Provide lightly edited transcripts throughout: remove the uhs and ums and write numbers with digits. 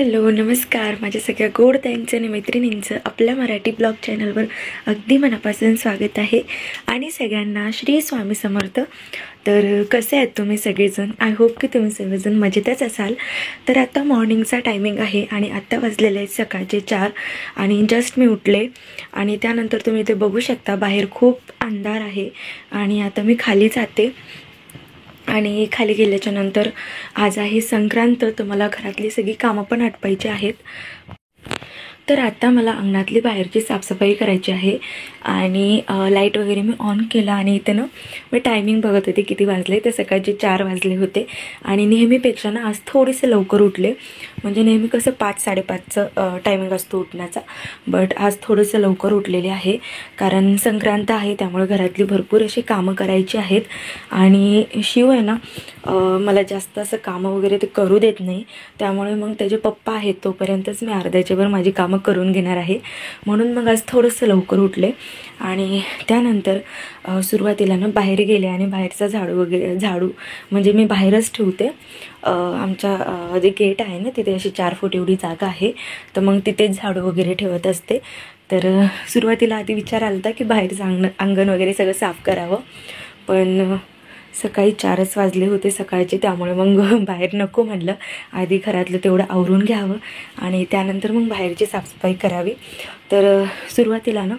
Hello नमस्कार, माझ्या सगळ्या गोड ताईंचं आणि मैत्रिणींचं आपल्या मराठी ब्लॉग चॅनलवर अगदी मनापासून स्वागत आहे. आणि सगळ्यांना श्री स्वामी समर्थ. तर कसे आहेत तुम्ही सगळेजण? आय होप की तुम्ही सगळेजण मजेतच असाल. तर आता मॉर्निंगचा टायमिंग आहे आणि आत्ता वाजलेले आहेत सकाळचे 4 आणि जस्ट मी उठले. आणि त्यानंतर तुम्ही ते बघू शकता बाहेर खूप अंधार आहे आणि आता मी खाली जाते. आणि खाली गेल्याच्या नंतर आज आहे संक्रांत, तर मला घरातली सगळी कामं पण आटपायची आहेत. तर आता मला अंगणातली बाहेरची साफसफाई करायची आहे आणि लाईट वगैरे मी ऑन केला आणि इथे ना मी टायमिंग बघत होते किती वाजले. तर सकाळचे 4 वाजले होते आणि नेहमीपेक्षा ना आज थोडेसे लवकर उठले. म्हणजे नेहमी कसं 5-5:30चं टायमिंग असतो उठण्याचा, बट आज थोडंसं लवकर उठलेले आहे कारण संक्रांत आहे, त्यामुळे घरातली भरपूर अशी कामं करायची आहेत. आणि शिव आहे ना मला जास्त असं कामं वगैरे ते करू देत नाही, त्यामुळे मग त्याचे पप्पा आहेत तोपर्यंतच मी अर्ध्याच्यावर माझी कामं करून घेणार आहे. म्हणून मग आज थोडंसं लवकर उठले आणि त्यानंतर सुरुवातीला ना बाहेर गेले आणि बाहेरचा झाडू म्हणजे मी बाहेरच ठेवते. आमच्या जे गेट आहे ना तिथे अशी 4 फूट एवढी जागा आहे, तर मग तिथेच झाडू वगैरे ठेवत असते. तर सुरुवातीला आधी विचार आला होता की बाहेरचं अंगण वगैरे सगळं साफ करावं, पण सकाळी 4च वाजले होते सकाळचे, त्यामुळे मग बाहेर नको म्हटलं. आधी घरातलं तेवढं आवरून घ्यावं आणि त्यानंतर मग बाहेरची साफसफाई करावी. तर सुरुवातीला ना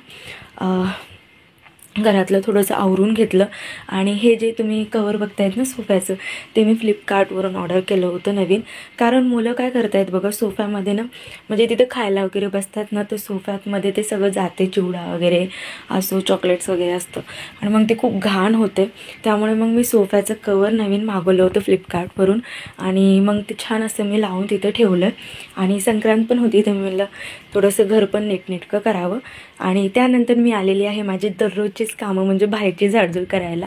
घरातलं थोडंसं आवरून घेतलं. आणि हे जे तुम्ही कवर बघतायत ना सोफ्याचं, ते मी फ्लिपकार्टवरून ऑर्डर केलं होतं नवीन. कारण मुलं काय करतायत बघा, सोफ्यामध्ये ना म्हणजे तिथं खायला वगैरे बसतात ना, तर सोफ्यामध्ये ते सगळं जाते, चिवडा वगैरे असो, चॉकलेट्स वगैरे असतं आणि मग ते खूप घाण होते. त्यामुळे मग मी सोफ्याचं कवर नवीन मागवलं होतं फ्लिपकार्टवरून आणि मग ते छान असं मी लावून तिथं ठेवलं. आणि संक्रांत पण होती, तर मी म्हणलं थोडंसं घर पण नीटनेटकं करावं. आणि त्यानंतर मी आलेली आहे माझी दररोजचीच कामं म्हणजे बाहेरची झाडझूड करायला.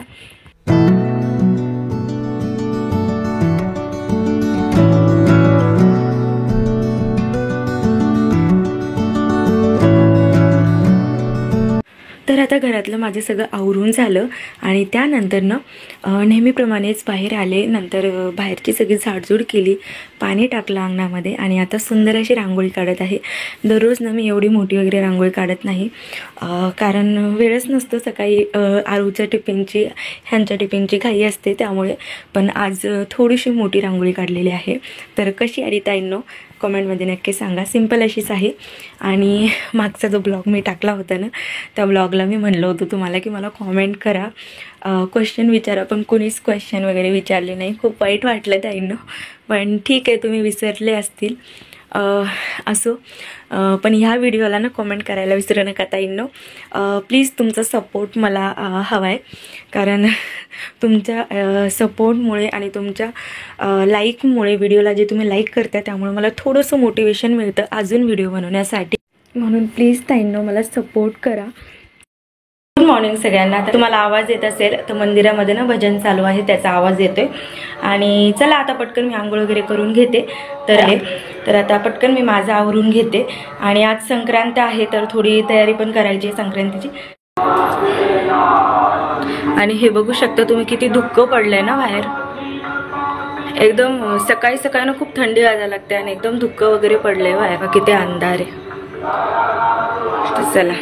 तर आता घरातलं माझं सगळं आवरून झालं आणि त्यानंतर ना नेहमीप्रमाणेच बाहेर आले. नंतर बाहेरची सगळी झाडझूड केली, पाणी टाकलं अंगणामध्ये आणि आता सुंदर अशी रांगोळी काढत आहे. दररोज ना मी एवढी मोठी वगैरे रांगोळी काढत नाही, कारण वेळच नसतो. सकाळी आरूच्या टिफिनची, ह्यांच्या टिफिनची घाई असते, त्यामुळे. पण आज थोडीशी मोठी रांगोळी काढलेली आहे. तर कशी आली ताईंनो कमेंटमध्ये नक्की सांगा. सिंपल अशीच आहे. आणि मागचा जो ब्लॉग मी टाकला होता ना, त्या ब्लॉगला मी म्हणलं होतं तुम्हाला की मला कॉमेंट करा, क्वेश्चन विचारा, पण कोणीच क्वेश्चन वगैरे विचारले नाही. खूप वाईट वाटलं ताईंनो, पण ठीक आहे, तुम्ही विसरले असतील. असो, पण ह्या व्हिडिओला ना कमेंट करायला विसरू नका ताईंनो. प्लीज तुमचा सपोर्ट मला हवा आहे, कारण तुमच्या सपोर्टमुळे आणि तुमच्या लाईकमुळे, व्हिडिओला जे तुम्ही लाईक करता त्यामुळे मला थोडंसं मोटिवेशन मिळतं अजून व्हिडिओ बनवण्यासाठी. म्हणून प्लीज ताईंनो मला सपोर्ट करा. गुड मॉर्निंग सगळ्यांना. आता तुम्हाला आवाज येत असेल तर मंदिरामध्ये ना भजन चालू आहे, त्याचा आवाज येतोय. आणि चला आता पटकन मी आंघोळ वगैरे करून घेते. तर आता पटकन मी माझं आवरून घेते. आणि आज संक्रांत आहे, तर थोडी तयारी पण करायची आहे संक्रांतीची. आणि हे बघू शकता तुम्ही किती धुक्क पडलंय ना बाहेर. एकदम सकाळी सकाळी ना खूप थंडी वाजायला लागते आणि एकदम धुक्क वगैरे पडलंय बाहेर, किती अंधार आहे. तर चला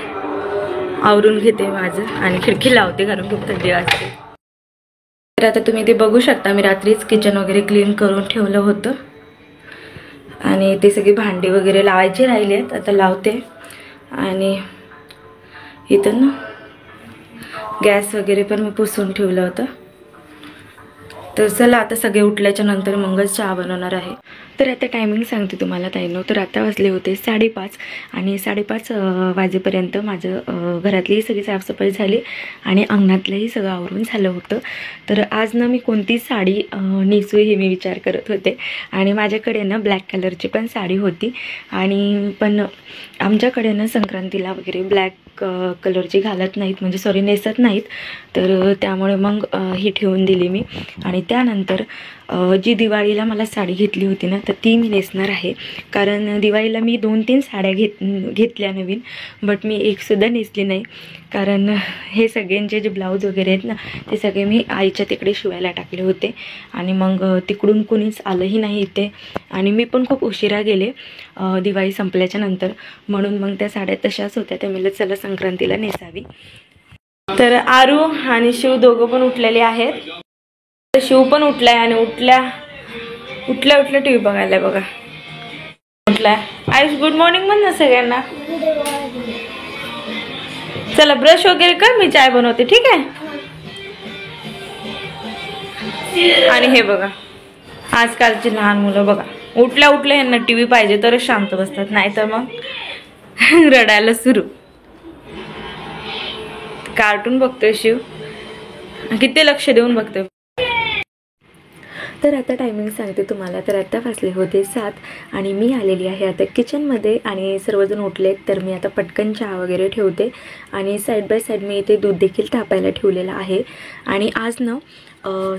आवरून घेते माझं आणि खिडकी लावते कारण खूप थंडी वाजते. तर आता तुम्ही ते बघू शकता, मी रात्रीच किचन वगैरे क्लीन करून ठेवलं होतं आणि ते सगळी भांडी वगैरे लावायची राहिली आहेत, आता लावते. आणि इथं ना गॅस वगैरे पण मी पुसून ठेवलं होतं. तर चला आता सगळे उठल्याच्या नंतर मगच चहा बनवणार आहे. तर आता टायमिंग सांगते तुम्हाला ताईंनो. तर आता वाजले होते 5:30 आणि 5:30 वाजेपर्यंत माझं घरातलीही सगळी साफसफाई झाली आणि अंगणातलंही सगळं आवरून झालं होतं. तर आज ना मी कोणती साडी नेसू हे मी विचार करत होते आणि माझ्याकडे ना ब्लॅक कलरची पण साडी होती. आणि पण आमच्याकडे ना संक्रांतीला वगैरे ब्लॅक कलरची घालत नाहीत, म्हणजे सॉरी नेसत नाहीत. तर त्यामुळे मग ही ठेवून दिली मी. आणि त्यानंतर जी दिवाळीला मला साडी घेतली होती ना, तर ती मी नेसणार आहे. कारण दिवाळीला मी 2-3 साड्या घेतल्या नवीन, बट मी एकसुद्धा नेसली नाही. कारण हे सगळ्यांचे जे ब्लाऊज वगैरे आहेत ना, ते सगळे मी आईच्या तिकडे शिवायला टाकले होते. आणि मग तिकडून कोणीच आलंही नाही इथे, आणि मी पण खूप उशिरा गेले दिवाळी संपल्याच्या नंतर. म्हणून मग त्या साड्या तशाच होत्या, त्या मला चला संक्रांतीला नेसावी. तर आरू आणि शिव दोघं पण उठलेले आहेत. शिव पण उठलाय आणि उठल्या टीव्ही बघायला बघा. उठलाय. आयुष गुड मॉर्निंग म्हण ना सगळ्यांना. चला ब्रश वगैरे कर, मी चाय बनवते, ठीक आहे. आणि हे बघा आजकालची लहान मुलं बघा, उठल्या यांना टीव्ही पाहिजे तरच शांत बसतात, नाही तर मग रडायला सुरू. कार्टून बघतोय शिव, किती लक्ष देऊन बघतोय. तर आता टायमिंग सांगते तुम्हाला. तर आता वाजले होते 7 आणि मी आलेली आहे आता किचनमध्ये. आणि सर्वजण उठलेत, तर मी आता पटकन चहा वगैरे ठेवते. आणि साईड बाय साईड मी इथे दूध देखील तापायला ठेवलेलं आहे. आणि आज ना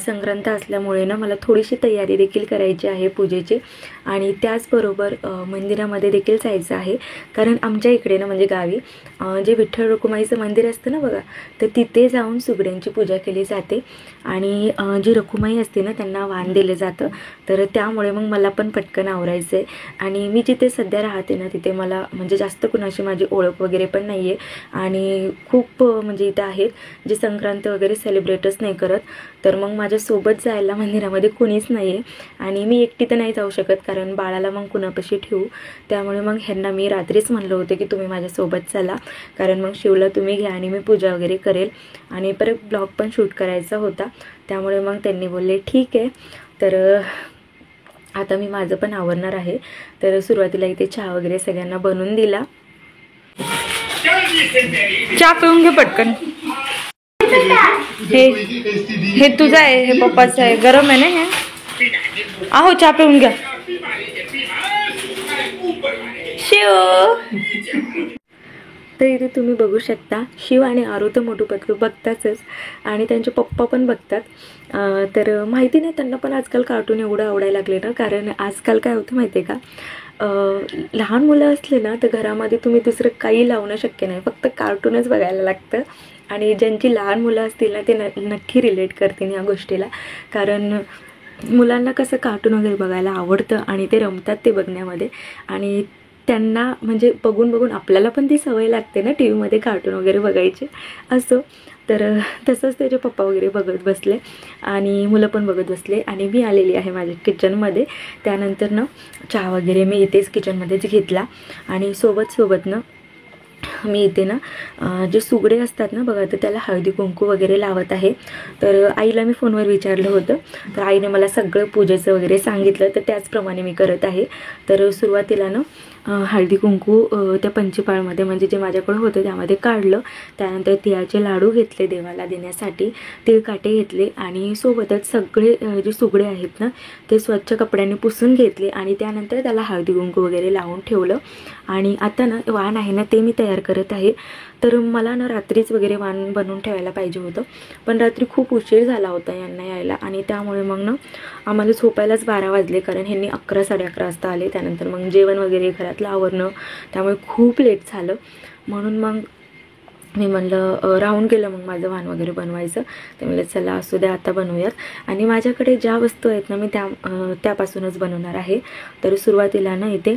संक्रांत असल्यामुळे ना मला थोडीशी तयारी देखील करायची आहे पूजेची. आणि त्याचबरोबर मंदिरामध्ये देखील जायचं आहे. कारण आमच्या इकडे ना म्हणजे गावी जे विठ्ठल रखुमाईचं मंदिर असतं ना बघा, तर तिथे जाऊन सुगड्यांची पूजा केली जाते. आणि जी रखुमाई असते ना त्यांना वाण दिलं जातं. तर त्यामुळे मग मला पण पटकन आवरायचं आहे. आणि मी जिथे सध्या राहते ना तिथे मला म्हणजे जास्त कुणाशी माझी ओळख वगैरे पण नाही आहे. आणि खूप म्हणजे इथे आहेत जे संक्रांत वगैरे सेलिब्रेटच नाही करत. तर मग माझ्यासोबत जायला मंदिरामध्ये कोणीच नाही आहे. आणि मी एकटी तर नाही जाऊ शकत, कारण बाळाला मग कुणापाशी ठेवू. त्यामुळे मग ह्यांना मी रात्रीच म्हणलं होतं की तुम्ही माझ्यासोबत चला, कारण मग शिवला तुम्ही घ्या आणि मी पूजा वगैरे करेल. आणि परत ब्लॉग पण शूट करायचा होता, त्यामुळे मग त्यांनी बोलले ठीक आहे. तर आता मी माझं पण आवरणार आहे. तर सुरुवातीला इथे चहा वगैरे सगळ्यांना बनवून दिला. चहा पिऊन घे पटकन. हे तुझं आहे, हे पप्पाचं आहे, गरम आहे ना हे. आहो चहा पिऊन घ्या. शिव. तर इथे तुम्ही बघू शकता शिव आणि आरू तर मोठू पतलू बघतातच, आणि त्यांचे पप्पा पण बघतात. तर माहिती नाही त्यांना पण आजकाल कार्टून एवढं आवडायला लागले ना. कारण आजकाल काय होतं माहिती आहे का, लहान मुलं असले ना तर घरामध्ये तुम्ही दुसरं काही लावणं शक्य नाही, फक्त कार्टूनच बघायला लागतं. आणि ज्यांची लहान मुलं असतील ना ते नक्की रिलेट करतील या गोष्टीला. कारण मुलांना कसं कार्टून वगैरे बघायला आवडतं आणि ते रमतात ते बघण्यामध्ये. आणि त्यांना म्हणजे बघून बघून आपल्याला पण ती सवय लागते ना टी व्हीमध्ये कार्टून वगैरे बघायचे असं. तर तसंच त्याचे पप्पा वगैरे बघत बसले आणि मुलं पण बघत बसले. आणि मी आलेली आहे माझ्या किचनमध्ये. त्यानंतर ना चहा वगैरे मी इथेच किचनमध्येच घेतला. आणि सोबत ना मी इथे ना जे सुगडे असतात ना बघा, तर त्याला हळदी कुंकू वगैरे लावत आहे. तर आईला मी फोनवर विचारलं होतं, तर आईने मला सगळं पूजेचं वगैरे सांगितलं, तर त्याचप्रमाणे मी करत आहे. तर सुरुवातीला ना हळदी कुंकू त्या पंचपाळमध्ये म्हणजे जे माझ्याकडं होतं त्यामध्ये काढलं. त्यानंतर तिळाचे लाडू घेतले देवाला देण्यासाठी, तिळकाटे घेतले. आणि सोबतच सगळे जे सुगडे आहेत ना ते स्वच्छ कपड्याने पुसून घेतले. आणि त्यानंतर त्याला हळदी कुंकू वगैरे लावून ठेवलं. आणि आता ना वाण आहे ना ते मी तयार करत आहे. तर मला ना रात्रीच वगैरे वाण बनवून ठेवायला पाहिजे होतं, पण रात्री खूप उशीर झाला होता यांना यायला. आणि त्यामुळे मग ना आम्हाला झोपायलाच 12 वाजले, कारण ह्यांनी 11 साडे 11 वाजता आले. त्यानंतर मग जेवण वगैरे घरातलं आवरणं, त्यामुळे खूप लेट झालं. म्हणून मग मी म्हणलं राहून गेलं मग माझं वाण वगैरे बनवायचं. ते म्हणलं चला असू द्या आता बनवूयात. आणि माझ्याकडे ज्या वस्तू आहेत ना मी त्यापासूनच बनवणार आहे. तर सुरुवातीला ना इथे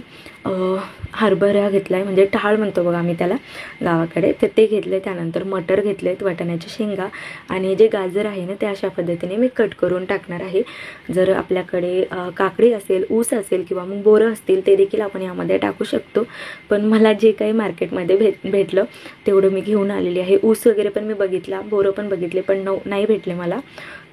हरभरा घेतला आहे, म्हणजे टाळ म्हणतो बघा आम्ही त्याला गावाकडे, तर ते घेतले. त्यानंतर मटर घेतलेत, वाटाण्याच्या शेंगा. आणि जे गाजर आहे ना ते अशा पद्धतीने मी कट करून टाकणार आहे. जर आपल्याकडे काकडी असेल, ऊस असेल किंवा मग बोरं असतील ते देखील आपण यामध्ये टाकू शकतो. पण मला जे काही मार्केटमध्ये भेटलं तेवढं मी घेऊन आलेली आहे. ऊस वगैरे पण मी बघितला, बोरं पण बघितले, पण नाही भेटले मला.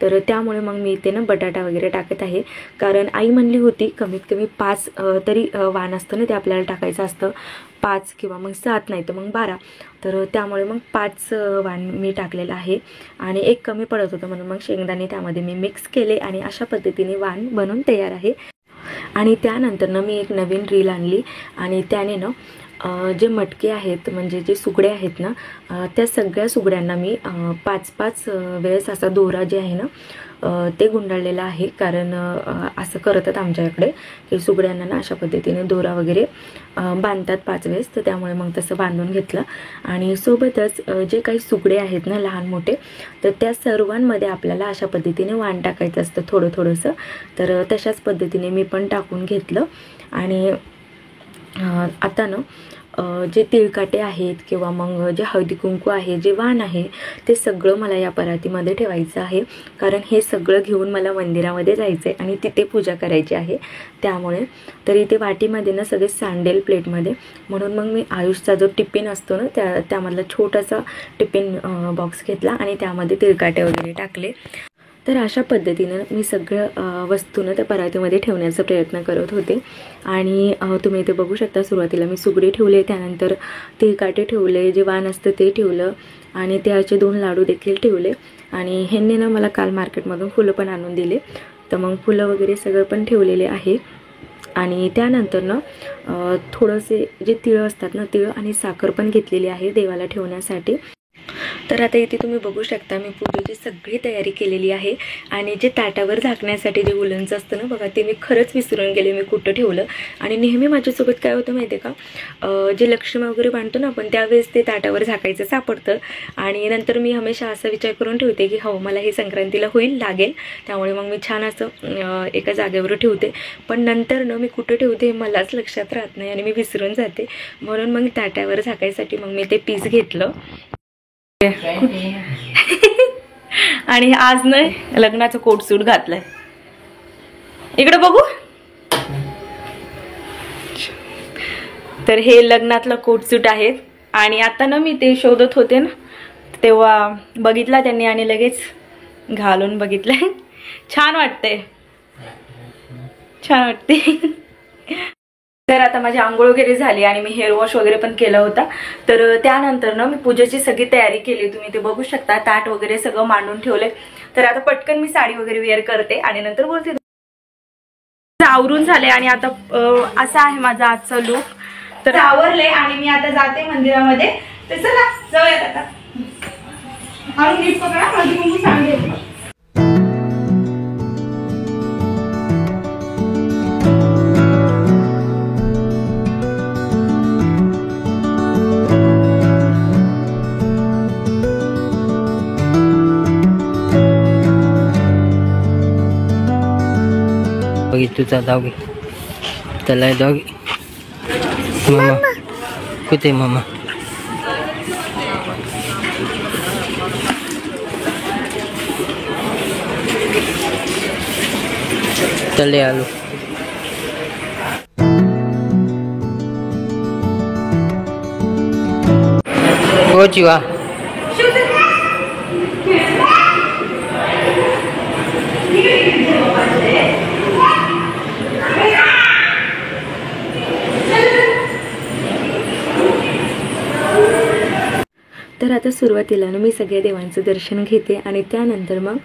तर त्यामुळे मग मी इथे ना बटाटा वगैरे टाकत आहे. कारण आई म्हणली होती कमीत कमी 5 तरी वाण असतं ना ते आपल्याला टाकायचं असतं, 5 किंवा मग 7 नाही तर मग 12. तर त्यामुळे मग 5 वाण मी टाकलेलं आहे. आणि एक कमी पडत होतं म्हणून मग शेंगदाणे त्यामध्ये मी मिक्स केले. आणि अशा पद्धतीने वाण बनवून तयार आहे. आणि त्यानंतर ना मी एक नवीन रील आणली आणि त्याने ना जे मटके आहेत म्हणजे जे सुगडे आहेत ना त्या सगळ्या सुगड्यांना मी 5-5 वेळेस असा दोरा जे आहे ना ते गुंडाळलेलं आहे, कारण असं करतात आमच्याकडे की सुगड्यांना ना अशा पद्धतीने दोरा वगैरे बांधतात 5 वेळेस, तर त्यामुळे मग तसं बांधून घेतलं. आणि सोबतच जे काही सुगडे आहेत ना लहान मोठे, तर त्या सर्वांमध्ये आपल्याला अशा पद्धतीने वाण टाकायचं असतं थोडं थोडंसं. तर तशाच पद्धतीने मी पण टाकून घेतलं. आणि आता ना जे तिळकाटे आहेत किंवा मग जे हळदी कुंकू आहे, जे वाण आहे, ते सगळं मला या परातीमध्ये ठेवायचं आहे, कारण हे सगळं घेऊन मला मंदिरामध्ये जायचं आहे आणि तिथे पूजा करायची आहे. त्यामुळे तर इथे वाटीमध्ये ना सगळे सांडेल प्लेटमध्ये, म्हणून मग मी आयुषचा जो टिफिन असतो ना त्यामधला छोटासा टिफिन बॉक्स घेतला आणि त्यामध्ये तिळकाटे वगैरे टाकले. तर अशा पद्धतीनं मी सगळं वस्तूनं त्या परातीमध्ये ठेवण्याचा प्रयत्न करत होते. आणि तुम्ही इथे बघू शकता, सुरुवातीला मी सुगडी ठेवले, त्यानंतर तिळकाटे ठेवले, जे वाण असतं ते ठेवलं आणि त्याचे 2 लाडू देखील ठेवले. आणि ह्यांनी ना मला काल मार्केटमधून फुलं पण आणून दिले, तर मग फुलं वगैरे सगळं पण ठेवलेले आहे. आणि त्यानंतर ना थोडंसे जे तिळं असतात ना, तिळं आणि साखर पण घेतलेली आहे देवाला ठेवण्यासाठी. तर आता इथे तुम्ही बघू शकता, मी पूजेची सगळी तयारी केलेली आहे. आणि जे ताटावर झाकण्यासाठी जे उलनचं असतं ना बघा, ते मी खरंच विसरून गेले मी कुठं ठेवलं. आणि नेहमी माझ्यासोबत काय होतं माहिती आहे का, जे लक्ष्मी वगैरे बांधतो ना आपण, त्यावेळेस ते ताटावर झाकायचं सापडतं. आणि नंतर मी हमेशा असा विचार करून ठेवते की हो, मला हे संक्रांतीला होईल लागेल, त्यामुळे मग मी छान असं एका जागेवर ठेवते. पण नंतर ना मी कुठं ठेवते मलाच लक्षात राहत नाही आणि मी विसरून जाते. म्हणून मग ताटावर झाकायसाठी मग मी ते पीस घेतलं. आणि आज नाही लग्नाचं कोट सूट घातलंय, इकडे बघू. तर हे लग्नातलं कोट सूट आहे. आणि आता ना मी ते शोधत होते ना, तेव्हा बघितला त्यांनी आणि लगेच घालून बघितलंय. छान वाटते, छान वाटते. तर आता माझी आंघोळ वगैरे झाली आणि मी हेअर वॉश वगैरे पण केला होता. तर त्यानंतर ना मी पूजेची सगळी तयारी केली. तुम्ही ते बघू शकता, ताट वगैरे सगळं मांडून ठेवले. तर आता पटकन मी साडी वगैरे वेअर करते आणि नंतर बोलते. आवरून झाले आणि आता असा आहे माझा आजचा लुक. तर आवरले आणि मी आता जाते मंदिरामध्ये. तर चला जाऊयात आता. आणि नीट पकडा, हळदी कुंकू सांगेल. तुझा डॉगी त्याला डॉगी मामा कुठे मामा चले आलो हो जीवा तर आता सुरुवातीला ना मी सगळ्या देवांचं दर्शन घेते आणि त्यानंतर मग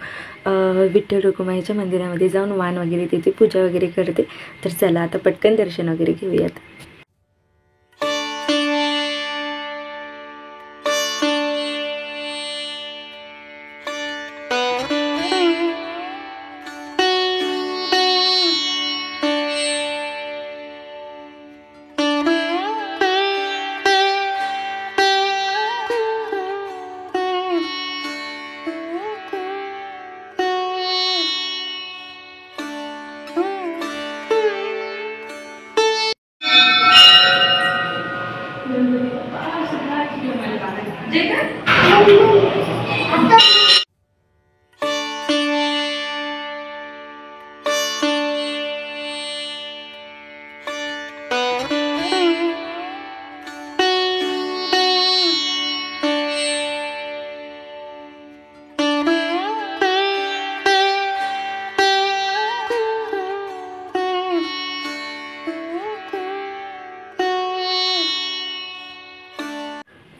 विठ्ठल रखुमाईच्या मंदिरामध्ये जाऊन वाण वगैरे तिथे पूजा वगैरे करते. तर चला आता पटकन दर्शन वगैरे घेऊयात.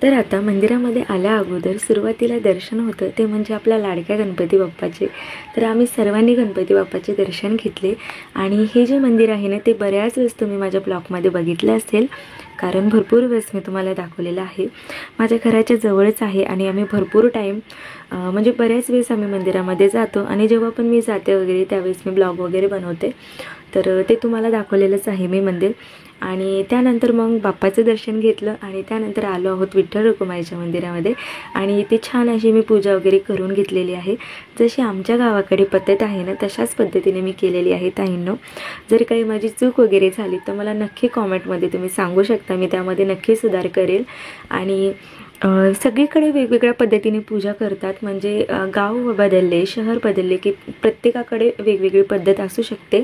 तर आता मंदिरामध्ये आल्या अगोदर सुरुवातीला दर्शन होतं ते म्हणजे आपल्या लाडक्या गणपती बाप्पाचे. तर आम्ही सर्वांनी गणपती बाप्पाचे दर्शन घेतले. आणि हे जे मंदिर आहे ना ते बऱ्याच वेळेस तुम्ही माझ्या ब्लॉगमध्ये बघितलं असेल, कारण भरपूर वेळेस मी तुम्हाला दाखवलेलं आहे. माझ्या घराच्या जवळच आहे आणि आम्ही भरपूर टाईम म्हणजे बऱ्याच वेळेस आम्ही मंदिरामध्ये जातो. आणि जेव्हा पण मी जाते वगैरे त्यावेळेस मी ब्लॉग वगैरे बनवते, तर ते तुम्हाला दाखवलेलंच आहे मी मंदिर. आणि त्यानंतर मग बाप्पाचं दर्शन घेतलं आणि त्यानंतर आलो आहोत विठ्ठल रखुमाईच्या मंदिरामध्ये. आणि इथे छान अशी मी पूजा वगैरे करून घेतलेली आहे. जशी आमच्या गावाकडे पद्धत आहे ना तशाच पद्धतीने मी केलेली आहे ताईंनो. जर काही माझी चूक वगैरे झाली तर मला नक्की कॉमेंटमध्ये तुम्ही सांगू शकता, मी त्यामध्ये नक्की सुधार करेल. आणि सगळीकडे वेगवेगळ्या पद्धतीने पूजा करतात, म्हणजे गाव बदलले, शहर बदलले की प्रत्येकाकडे वेगवेगळी पद्धत असू शकते.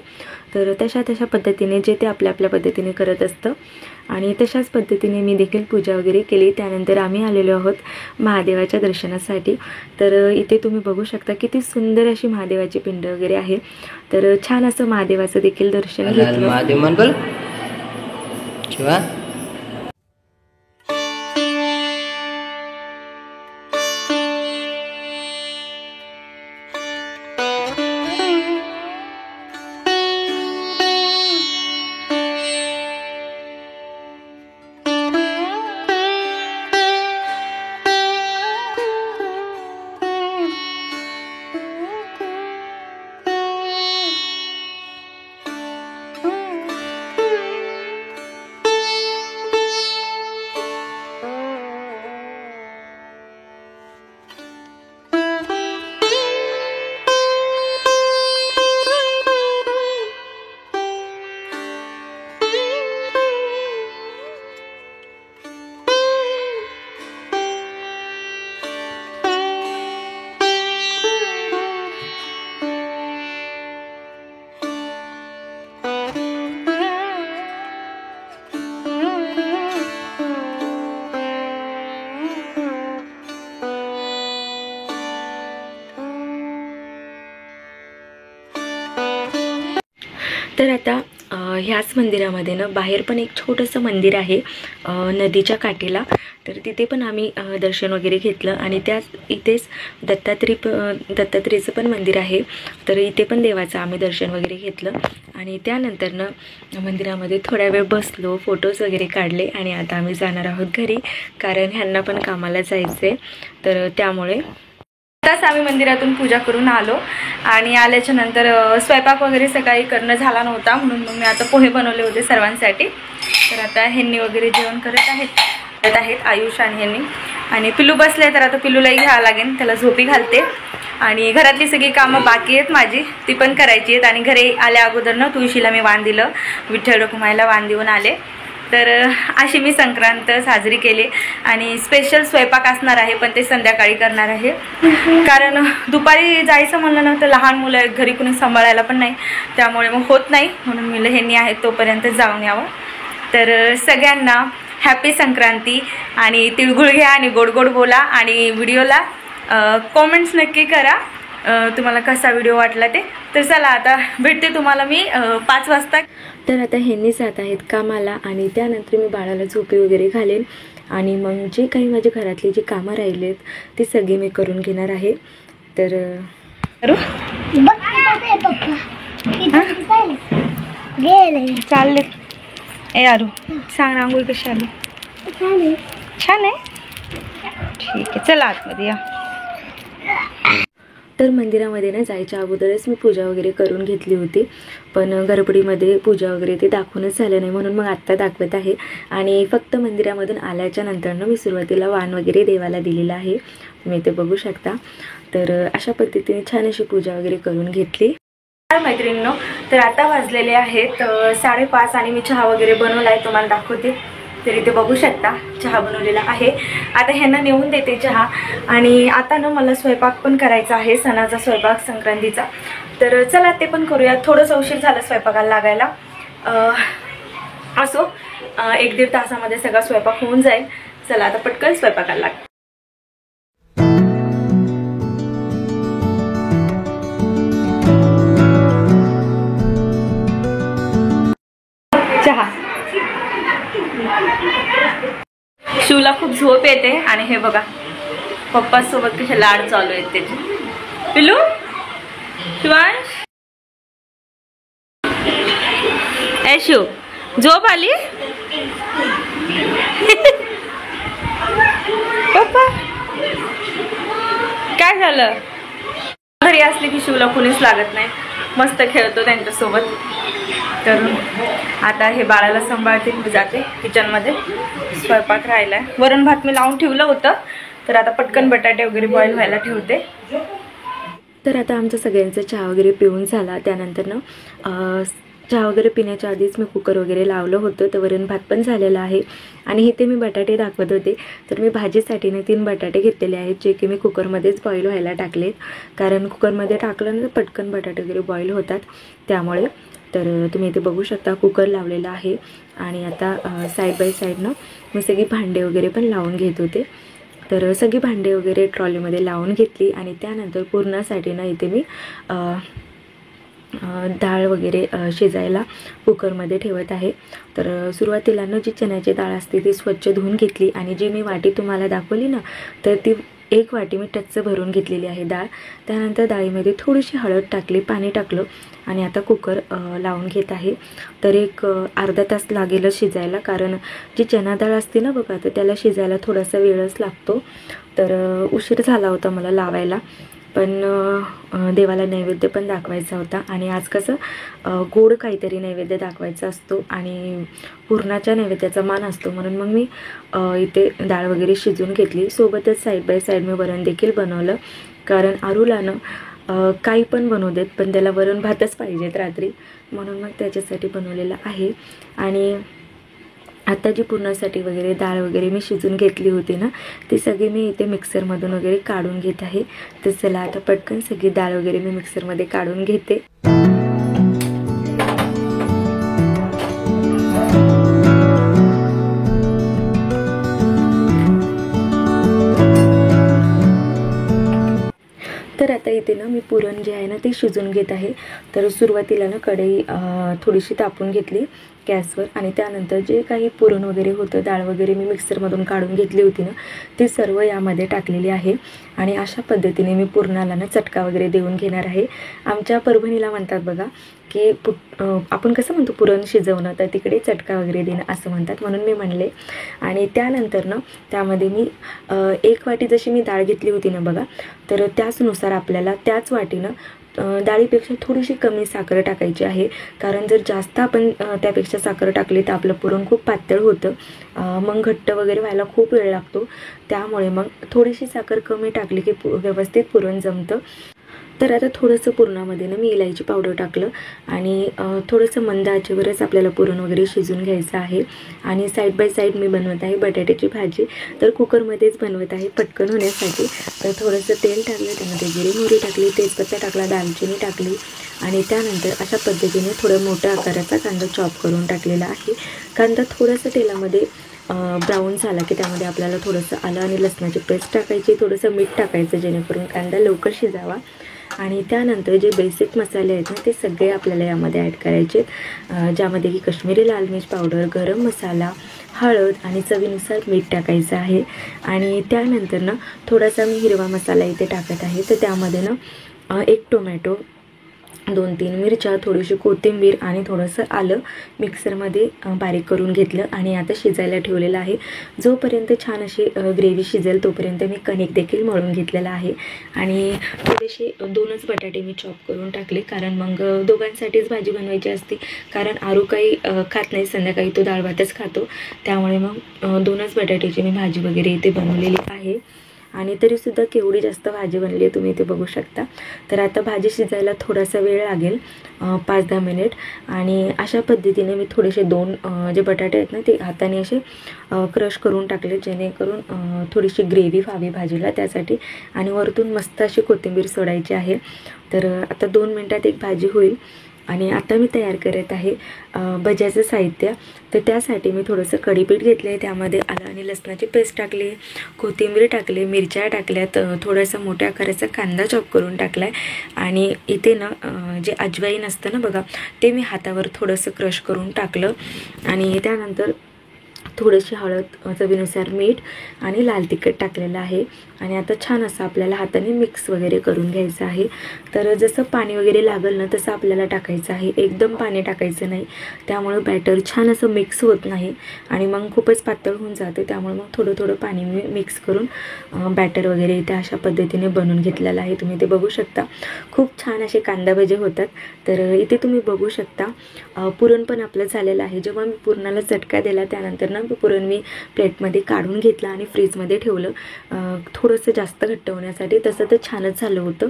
तर तशा पद्धतीने जे ते आपल्या आपल्या पद्धतीने करत असतं. आणि तशाच पद्धतीने मी देखील पूजा वगैरे केली. त्यानंतर आम्ही आलेलो आहोत महादेवाच्या दर्शनासाठी. तर इथे तुम्ही बघू शकता किती सुंदर अशी महादेवाची पिंड वगैरे आहे. तर छान असं महादेवाचं देखील दर्शन घेतलं. महादेव म्हण बोल शिवा. तर आता ह्याच मंदिरामध्ये ना बाहेर पण एक छोटंसं मंदिर आहे नदीच्या काठीला. तर तिथे पण आम्ही दर्शन वगैरे घेतलं. आणि इथेच दत्तात्रेयचं पण मंदिर आहे. तर इथे पण देवाचं आम्ही दर्शन वगैरे घेतलं. आणि त्यानंतर ना मंदिरामध्ये थोड्या वेळ बसलो, फोटोज वगैरे काढले. आणि आता आम्ही जाणार आहोत घरी, कारण ह्यांना पण कामाला जायचं आहे. तर त्यामुळे आताच आम्ही मंदिरातून पूजा करून आलो. आणि आल्याच्या नंतर स्वयंपाक वगैरे सकाळी करणं झाला नव्हता, म्हणून मग मी आता पोहे बनवले होते सर्वांसाठी. तर आता ह्यांनी वगैरे जेवण करत आहेत आयुष आणि ह्यांनी. आणि पिल्लू बसले, तर आता पिल्लूलाही घ्यावं लागेल, त्याला झोपी घालते. आणि घरातली सगळी कामं बाकी आहेत माझी, ती पण करायची आहेत. आणि घरी आल्या अगोदर ना तुळशीला मी वाण दिलं, विठ्ठल रखुमाईला वाण देऊन आले. तर अशी मी संक्रांत साजरी केली. आणि स्पेशल स्वयंपाक असणार आहे, पण ते संध्याकाळी करणार आहे, कारण दुपारी जायचं म्हणलं ना तर लहान मुलं घरी कुणी सांभाळायला पण नाही, त्यामुळे मग होत नाही. म्हणून मी ह्यांनी आहेत तोपर्यंत जाऊन यावं. तर सगळ्यांना हॅपी संक्रांती. आणि तिळगुळ घ्या आणि गोड गोड बोला. आणि व्हिडिओला कॉमेंट्स नक्की करा तुम्हाला कसा व्हिडिओ वाटला ते. तर चला आता भेटते तुम्हाला मी 5 वाजता. तर आता ह्यांनी जात आहेत कामाला. आणि त्यानंतर मी बाळाला झोपी वगैरे घालेन. आणि मग जे काही माझ्या घरातली जी कामं राहिलेत ती सगळी मी करून घेणार आहे. तर करू चालले. ए आरू सांग रांगोळी कशी आली? छान आहे. ठीक आहे, चला आतमध्ये या. तर मंदिरामध्ये ना जायच्या अगोदरच मी पूजा वगैरे करून घेतली होती, पण गडबडीमध्ये पूजा वगैरे ते दाखवूनच झालं नाही, म्हणून मग आत्ता दाखवत आहे. आणि फक्त मंदिरामधून आल्याच्या नंतरनं मी सुरुवातीला वाण वगैरे देवाला दिलेलं आहे, तुम्ही ते बघू शकता. तर अशा पद्धतीने छान अशी पूजा वगैरे करून घेतली. मैत्रिणींनो, तर आता वाजलेले आहेत 5:30 आणि मी चहा वगैरे बनवला आहे, तुम्हाला दाखवते. तर इथे बघू शकता चहा बनवलेला आहे. आता ह्यांना नेऊन देते चहा. आणि आता ना मला स्वयंपाक पण करायचा आहे, सणाचा स्वयंपाक संक्रांतीचा. तर चला ते पण करूया. थोडंसं उशीर झालं स्वयंपाकाला लागायला, असो 1-1.5 तासामध्ये सगळा स्वयंपाक होऊन जाईल. चला आता पटकन स्वयंपाकाला लाग. चहा शिवला खूप झोप येते आणि हे बघा पप्पासोबत कसे लाड चालू आहेत त्याचे. पिलू शिवांश ऐशू झोप आली. पप्पा काय झालं. घरी असले की शिवला कुणीच लागत नाही, मस्त खेळतो त्यांच्यासोबत. तर आता हे बाळाला सांभाळते, मी जाते किचनमध्ये. स्वयंपाक राहिलाय, वरण भात मी लावून ठेवलं होतं, तर आता पटकन बटाटे वगैरे बॉईल व्हायला ठेवते. तर आता आमचा सगळ्यांचा चहा वगैरे पिऊन झाला. त्यानंतर ना चहा वगैरे पिण्याच्या आधीच मी कुकर वगैरे लावलं होतं, तर वरण भात पण झालेला आहे. आणि इथे मी बटाटे दाखवत होते, तर मी भाजीसाठी ना 3 बटाटे घेतलेले आहेत, जे की मी कुकरमध्येच बॉईल व्हायला टाकलेत. कारण कुकरमध्ये टाकलं ना पटकन बटाटे वगैरे बॉईल होतात त्यामुळे. तर तुम्ही इथे बघू शकता कुकर लावलेला आहे. आणि आता साईड बाय साईडनं मी सगळी भांडे वगैरे पण लावून घेत होते. तर सगळी भांडे वगैरे ट्रॉलीमध्ये लावून घेतली. आणि त्यानंतर पुरणासाठी ना इथे मी डाळ वगैरे शिजायला कुकरमध्ये ठेवत आहे. तर सुरुवातीला ना जी चण्याची डाळ असते ती स्वच्छ धुवून घेतली. आणि जी मी वाटी तुम्हाला दाखवली ना, तर ती 1 वाटी मी टच्च भरून घेतलेली आहे डाळ. त्यानंतर डाळीमध्ये थोडीशी हळद टाकली, पाणी टाकलं आणि आता कुकर लावून घेत आहे. तर एक अर्धा तास लागेलच शिजायला, कारण जी चणा डाळ असते ना बघा, तर त्याला शिजायला थोडासा वेळच लागतो. तर उशीर झाला होता मला लावायला, पण देवाला नैवेद्य पण दाखवायचा होता. आणि आज कसं गोड काहीतरी नैवेद्य दाखवायचा असतो आणि पुरणाच्या नैवेद्याचा मान असतो, म्हणून मग मी इथे डाळ वगैरे शिजून घेतली. सोबतच साईड बाय साईड मी वरण देखील बनवलं, कारण आरूला ना काही पण बनवू देत, पण त्याला वरण भातच पाहिजेत रात्री, म्हणून मग त्याच्यासाठी बनवलेलं आहे. आणि आता जी पुरणासाठी वगैरे डाळ वगैरे मी शिजून घेतली होती ना, ती सगळी मी इथे मिक्सरमधून वगैरे काढून घेत आहे. तर चला आता पटकन सगळी डाळ वगैरे मी मिक्सरमध्ये काढून घेते. तर आता इथे ना मी पुरण जे आहे ना ते शिजून घेत आहे. तर सुरुवातीला ना कढई थोडीशी तापून घेतली गॅसवर. आणि त्यानंतर जे काही पुरण वगैरे होतं, डाळ वगैरे मी मिक्सरमधून काढून घेतली होती ना, ती सर्व यामध्ये टाकलेली आहे. आणि अशा पद्धतीने मी पुरणाला ना चटका वगैरे देऊन घेणार आहे. आमच्या परभणीला म्हणतात बघा की आपण कसं म्हणतो पुरण शिजवणं, तर तिकडे चटका वगैरे देणं असं म्हणतात, म्हणून मी म्हणले. आणि त्यानंतर ना त्यामध्ये मी 1 वाटी जशी मी डाळ घेतली होती ना बघा, तर त्याचनुसार आपल्याला त्याच वाटीनं डाळीपेक्षा थोडीशी कमी साखर टाकायची आहे. कारण जर जास्त आपण त्यापेक्षा साखर टाकली तर आपलं पुरण खूप पातळ होतं, मग घट्ट वगैरे व्हायला खूप वेळ लागतो. त्यामुळे मग थोडीशी साखर कमी टाकली की व्यवस्थित पुरण जमतं. तर आता थोडंसं पुरणामध्ये ना मी इलायची पावडर टाकलं आणि थोडंसं मंद आचेवरच आपल्याला पुरण वगैरे शिजून घ्यायचं आहे. आणि साईड बाय साईड मी बनवत आहे बटाट्याची भाजी, तर कुकरमध्येच बनवत आहे पटकन होण्यासाठी. तर थोडंसं तेल टाकलं, त्यामध्ये जिरे मोहरी टाकली, तेजपत्ता टाकला, दालचिनी टाकली. आणि त्यानंतर अशा पद्धतीने थोडं मोठ्या आकाराचा कांदा चॉप करून टाकलेला आहे. कांदा थोडंसं तेलामध्ये ब्राऊन झाला की त्यामध्ये आपल्याला थोडंसं आलं आणि लसणाची पेस्ट टाकायची, थोडंसं मीठ टाकायचं जेणेकरून कांदा लवकर शिजावा. आणि त्यानंतर जे बेसिक मसाले आहेत ना ते सगळे आपल्याला यामध्ये ॲड करायचे, ज्यामध्ये की काश्मीरी लाल मिर्च पावडर, गरम मसाला, हळद आणि चवीनुसार मीठ टाकायचं आहे. आणि त्यानंतर ना थोडासा मी हिरवा मसाला इथे टाकत आहे. तर त्यामध्ये ना 1 टोमॅटो, 2-3 मिरच्या, थोडीशी कोथिंबीर आणि थोडंसं आलं मिक्सरमध्ये बारीक करून घेतलं आणि आता शिजायला ठेवलेलं आहे. जोपर्यंत छान अशी ग्रेव्ही शिजेल तोपर्यंत मी कणिक देखील मळून घेतलेला आहे. आणि थोडेसे 2च बटाटे मी चॉप करून टाकले, कारण मग दोघांसाठीच भाजी बनवायची असते. कारण आरू काही खात नाही, संध्याकाळी तो डाळ भातच खातो, त्यामुळे मग 2च बटाट्याची मी भाजी वगैरे इथे बनवलेली आहे. आणि तरीसुद्धा केवढी जास्त भाजी बनली आहे तुम्ही इथे बघू शकता. तर आता भाजी शिजायला थोडासा वेळ लागेल, 5-10 मिनिट. आणि अशा पद्धतीने मी थोडेसे 2 जे बटाटे आहेत ना ते हाताने असे क्रश करून टाकले, जेणेकरून थोडीशी ग्रेव्ही व्हावी भाजीला त्यासाठी. आणि वरतून मस्त अशी कोथिंबीर सोडायची आहे. तर आता 2 मिनटात एक भाजी होईल. आणि आता मी तयार करत आहे भज्याचं साहित्य. तर त्यासाठी मी थोडंसं कढीपीठ घेतलं आहे, त्यामध्ये आलं आणि लसणाची पेस्ट टाकली, कोथिंबीर टाकली, मिरच्या टाकल्यात, थोडासा मोठ्या आकाराचा कांदा चॉप करून टाकला आहे. आणि इथे ना जे अजवाईन असतं ना बघा, ते मी हातावर थोडंसं क्रश करून टाकलं. आणि त्यानंतर थोडीशी हळद, चवीनुसार मीठ आणि लाल तिखट टाकलेलं आहे. आणि आता छान असं आपल्याला हाताने मिक्स वगैरे करून घ्यायचं आहे. तर जसं पाणी वगैरे लागेल ना तसं आपल्याला टाकायचं आहे, एकदम पाणी टाकायचं नाही, त्यामुळं बॅटर छान असं मिक्स होत नाही आणि मग खूपच पातळ होऊन जाते. त्यामुळे मग थोडं थोडं पाणी मी मिक्स करून बॅटर वगैरे इथे अशा पद्धतीने बनवून घेतलेलं आहे. तुम्ही ते बघू शकता, खूप छान असे कांदा भजे होतात. तर इथे तुम्ही बघू शकता पुरण पण आपलं झालेलं आहे. जेव्हा मी पुरणाला झटका दिला त्यानंतर ना पुरण मी प्लेटमध्ये काढून घेतलं आणि फ्रीजमध्ये ठेवलं थोडंसं जास्त घट्ट होण्यासाठी. तसं तर छानच झालं होतं,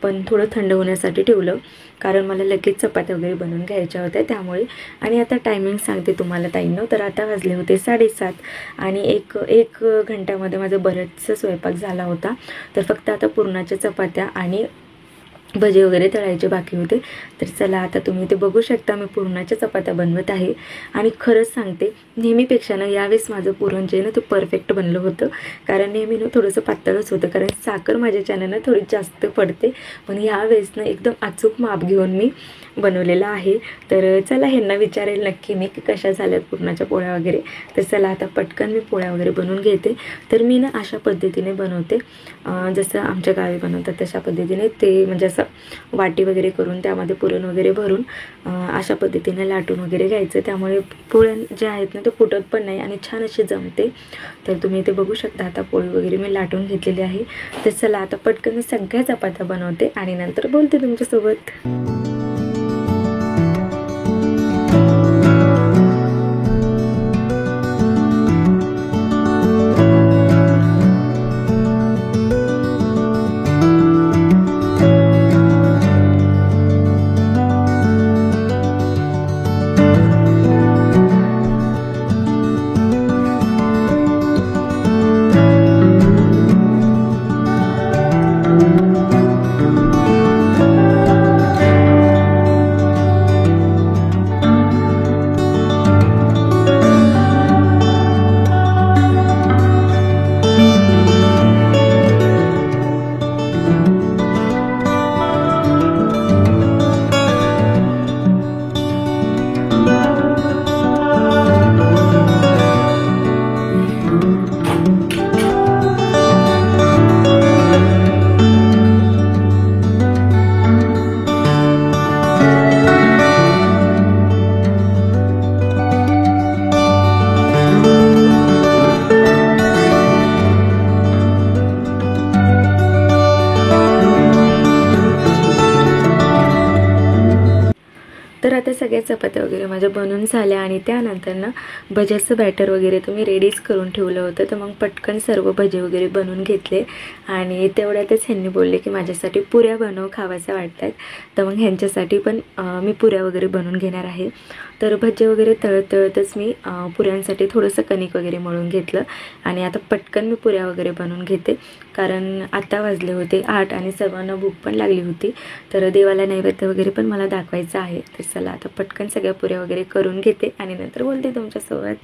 पण थोडं थंड होण्यासाठी ठेवलं कारण मला लगेच चपात्या वगैरे बनवून घ्यायच्या होत्या त्यामुळे. आणि आता टायमिंग सांगते तुम्हाला ताईंनो. तर आता वाजले होते 7:30 आणि एक घंट्यामध्ये माझं बरंचसं स्वयंपाक झाला होता. तर फक्त आता पुरणाच्या चपात्या आणि भजे वगैरे तळायचे बाकी होते. तर चला आता तुम्ही ते बघू शकता, मी पुरणाच्या चपात्या बनवत आहे. आणि खरंच सांगते, नेहमीपेक्षा ना यावेळेस माझं पुरण जे आहे ना ते परफेक्ट बनलं होतं. कारण नेहमी ना थोडंसं पातळच होतं, कारण साखर माझ्याच्यानं ना थोडी जास्त पडते. पण यावेळेस ना एकदम अचूक माप घेऊन मी बनवलेलं आहे. तर चला ह्यांना विचारेल नक्की मी की कशा झाल्यात पुरणाच्या पोळ्या वगैरे. तर चला आता पटकन मी पोळ्या वगैरे बनवून घेते. तर मी ना अशा पद्धतीने बनवते, जसं आमच्या गावी बनवतात तशा पद्धतीने. ते म्हणजे असं वाटी वगैरे करून त्यामध्ये पुरण वगैरे भरून अशा पद्धतीने लाटून वगैरे घ्यायचं. त्यामुळे पोळ्या जे आहेत ना ते फुटत पण नाही आणि छान अशी जमते. तर तुम्ही ते बघू शकता, आता पोळी वगैरे मी लाटून घेतलेली आहे. तर चला आता पटकन मी सगळ्या चपात्या बनवते आणि नंतर बोलते तुमच्यासोबत. तर आता सगळ्या चपात्या वगैरे माझ्या बनवून झाल्या आणि त्यानंतर ना भज्याचं बॅटर वगैरे तुम्ही रेडीच करून ठेवलं होतं. तर मग पटकन सर्व भजे वगैरे बनवून घेतले आणि तेवढ्यातच ह्यांनी बोलले की माझ्यासाठी पुऱ्या बनव, खावायच्या वाटतात. तर मग ह्यांच्यासाठी पण मी पुऱ्या वगैरे बनवून घेणार आहे. तर भजे वगैरे तळतच मी पुऱ्यांसाठी थोडंसं कणिक वगैरे मळून घेतलं आणि आता पटकन मी पुऱ्या वगैरे बनवून घेते. कारण आता वाजले होते 8 आणि सर्वांना भूक पण लागली होती. तर देवाला नैवेद्य वगैरे पण मला दाखवायचं आहे. तर चला आता पटकन सगळ्या पुऱ्या वगैरे करून घेते आणि नंतर बोलते तुमच्यासोबत.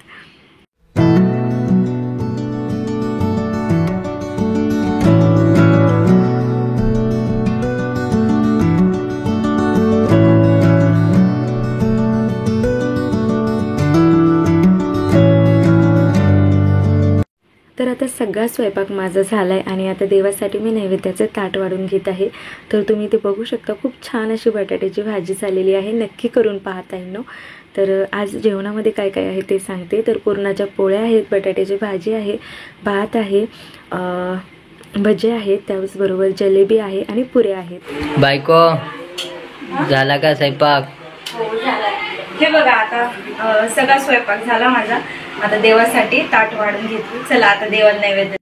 तर आता सगळा स्वयंपाक माझा झाला आहे आणि आता देवासाठी मी नैवेद्याचं ताट वाढून घेत आहे. तर तुम्ही ते बघू शकता, खूप छान अशी बटाट्याची भाजी झालेली आहे. नक्की करून पाहता येईल. तर आज जेवणामध्ये काय काय आहे ते सांगते. तर पुरणाच्या पोळ्या आहेत, बटाट्याची भाजी आहे, भात आहे, भजे आहेत, त्याचबरोबर जलेबी आहे आणि पुऱ्या आहेत. बायको झाला का स्वयंपाक? हो झाला. हे बघा आता सगळा स्वयंपाक झाला माझा. आता देवासाठी ताट वाढून घेतली. चला आता देवाला नैवेद्य.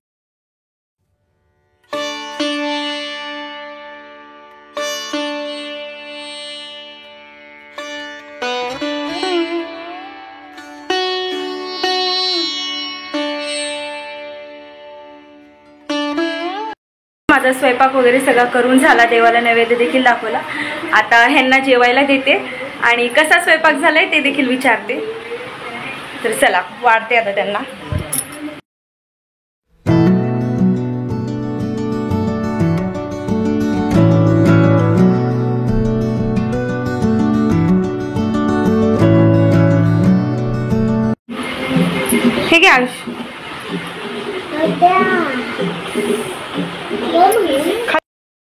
माझा स्वयंपाक वगैरे सगळा करून झाला, देवाला नैवेद्य देखील दाखवला. आता ह्यांना जेवायला देते आणि कसा स्वयंपाक झालाय ते देखील विचारते. तर चला वाढते आता त्यांना.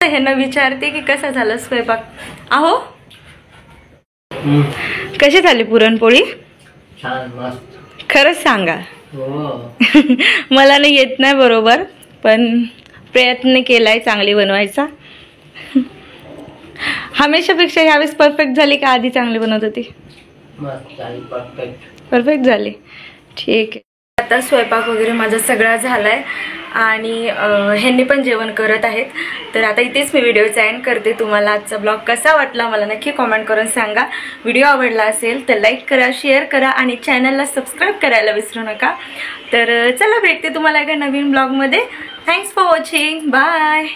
ह्यांना विचारते की कसा झाला स्वयंपाक. आहो कशी झाली पुरणपोळी? छान मस्त. खरंच सांगा. हो. मला नाही येत नाही बरोबर, पण प्रयत्न केलाय चांगली बनवायचा. हमेशापेक्षा ह्यावेळेस परफेक्ट झाली का आधी चांगली बनवत होती? मस्त झाली, परफेक्ट. परफेक्ट झाली. ठीक आहे. आता स्वयंपाक वगैरे माझा सगळा झालाय आणि ह्यांनी पण जेवण करत आहेत. तर आता इथेच मी व्हिडिओचा एंड करते. तुम्हाला आजचा ब्लॉग कसा वाटला मला नक्की कॉमेंट करून सांगा. व्हिडिओ आवडला असेल तर लाईक करा, शेअर करा आणि चॅनलला सबस्क्राईब करायला विसरू नका. तर चला भेटते तुम्हाला एका नवीन ब्लॉगमध्ये. Thanks for watching. बाय.